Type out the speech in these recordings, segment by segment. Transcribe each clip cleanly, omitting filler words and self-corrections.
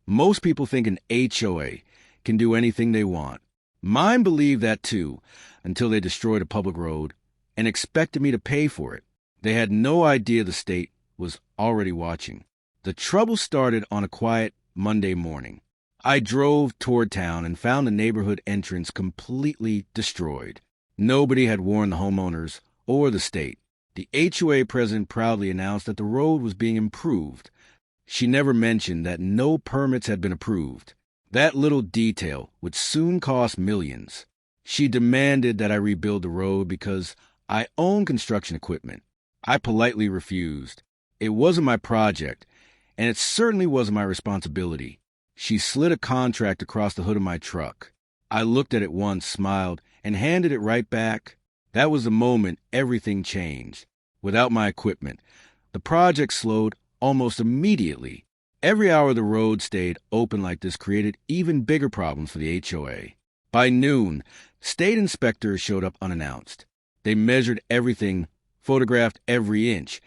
Most people think an HOA can do anything they want. Mine believed that too, until they destroyed a public road and expected me to pay for it. They had no idea the state was already watching. The trouble started on a quiet Monday morning. I drove toward town and found the neighborhood entrance completely destroyed. Nobody had warned the homeowners or the state. The HOA president proudly announced that the road was being improved. She never mentioned that no permits had been approved. That little detail would soon cost millions. She demanded that I rebuild the road because I own construction equipment. I politely refused. It wasn't my project, and it certainly wasn't my responsibility. She slid a contract across the hood of my truck. I looked at it once, smiled, and handed it right back. That was the moment everything changed. Without my equipment, the project slowed almost immediately. Every hour the road stayed open like this created even bigger problems for the HOA. By noon, state inspectors showed up unannounced. They measured everything, photographed every inch,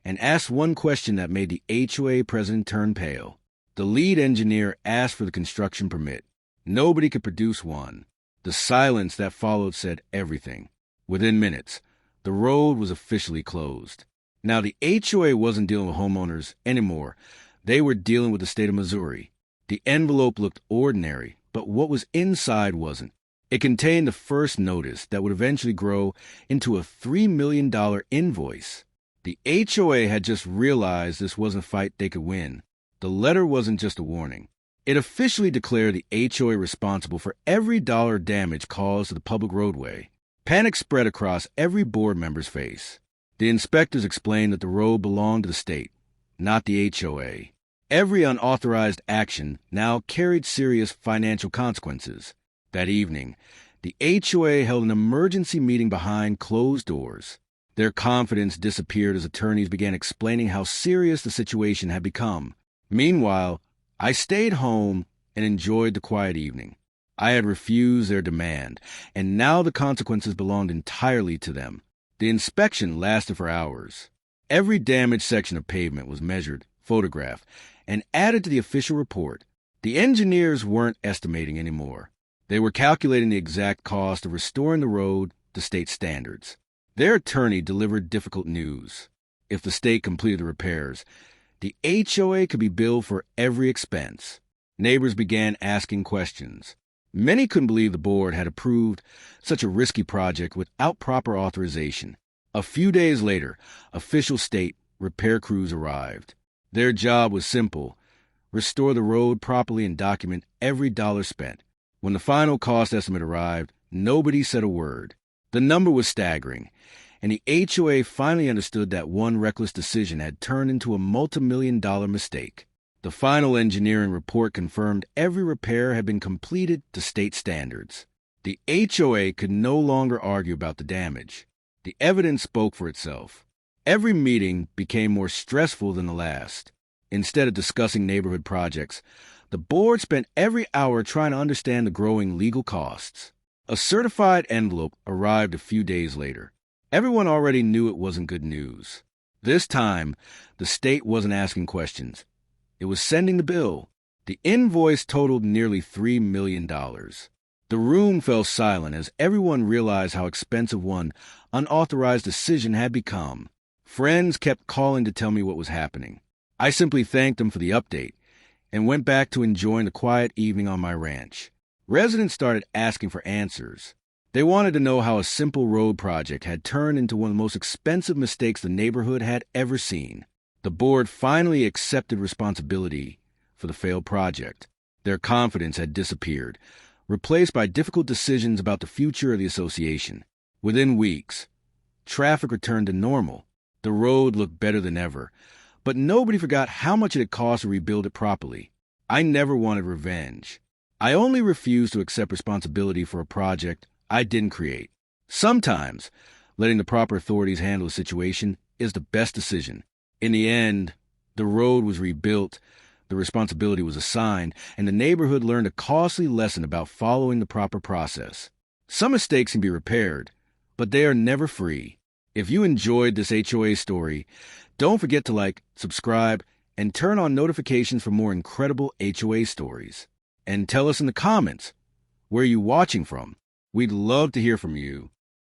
and asked one question that made the HOA president turn pale. The lead engineer asked for the construction permit. Nobody could produce one. The silence that followed said everything. Within minutes, the road was officially closed. Now, the HOA wasn't dealing with homeowners anymore. They were dealing with the state of Missouri. The envelope looked ordinary, but what was inside wasn't. It contained the first notice that would eventually grow into a $3 million invoice. The HOA had just realized this wasn't a fight they could win. The letter wasn't just a warning. It officially declared the HOA responsible for every dollar damage caused to the public roadway. Panic spread across every board member's face. The inspectors explained that the road belonged to the state, not the HOA. Every unauthorized action now carried serious financial consequences. That evening, the HOA held an emergency meeting behind closed doors. Their confidence disappeared as attorneys began explaining how serious the situation had become. Meanwhile, I stayed home and enjoyed the quiet evening. I had refused their demand, and now the consequences belonged entirely to them. The inspection lasted for hours. Every damaged section of pavement was measured, photographed, and added to the official report. The engineers weren't estimating anymore. They were calculating the exact cost of restoring the road to state standards. Their attorney delivered difficult news. If the state completed the repairs, the HOA could be billed for every expense. Neighbors began asking questions. Many couldn't believe the board had approved such a risky project without proper authorization. A few days later, official state repair crews arrived. Their job was simple: restore the road properly and document every dollar spent. When the final cost estimate arrived, nobody said a word. The number was staggering, and the HOA finally understood that one reckless decision had turned into a multi-million-dollar mistake. The final engineering report confirmed every repair had been completed to state standards. The HOA could no longer argue about the damage. The evidence spoke for itself. Every meeting became more stressful than the last. Instead of discussing neighborhood projects, the board spent every hour trying to understand the growing legal costs. A certified envelope arrived a few days later. Everyone already knew it wasn't good news. This time, the state wasn't asking questions. It was sending the bill. The invoice totaled nearly $3 million. The room fell silent as everyone realized how expensive one unauthorized decision had become. Friends kept calling to tell me what was happening. I simply thanked them for the update and went back to enjoying the quiet evening on my ranch. Residents started asking for answers. They wanted to know how a simple road project had turned into one of the most expensive mistakes the neighborhood had ever seen. The board finally accepted responsibility for the failed project. Their confidence had disappeared, replaced by difficult decisions about the future of the association. Within weeks, traffic returned to normal. The road looked better than ever, but nobody forgot how much it had cost to rebuild it properly. I never wanted revenge. I only refused to accept responsibility for a project I didn't create. Sometimes, letting the proper authorities handle a situation is the best decision. In the end, the road was rebuilt, the responsibility was assigned, and the neighborhood learned a costly lesson about following the proper process. Some mistakes can be repaired, but they are never free. If you enjoyed this HOA story, don't forget to like, subscribe, and turn on notifications for more incredible HOA stories. And tell us in the comments, where are you watching from? We'd love to hear from you.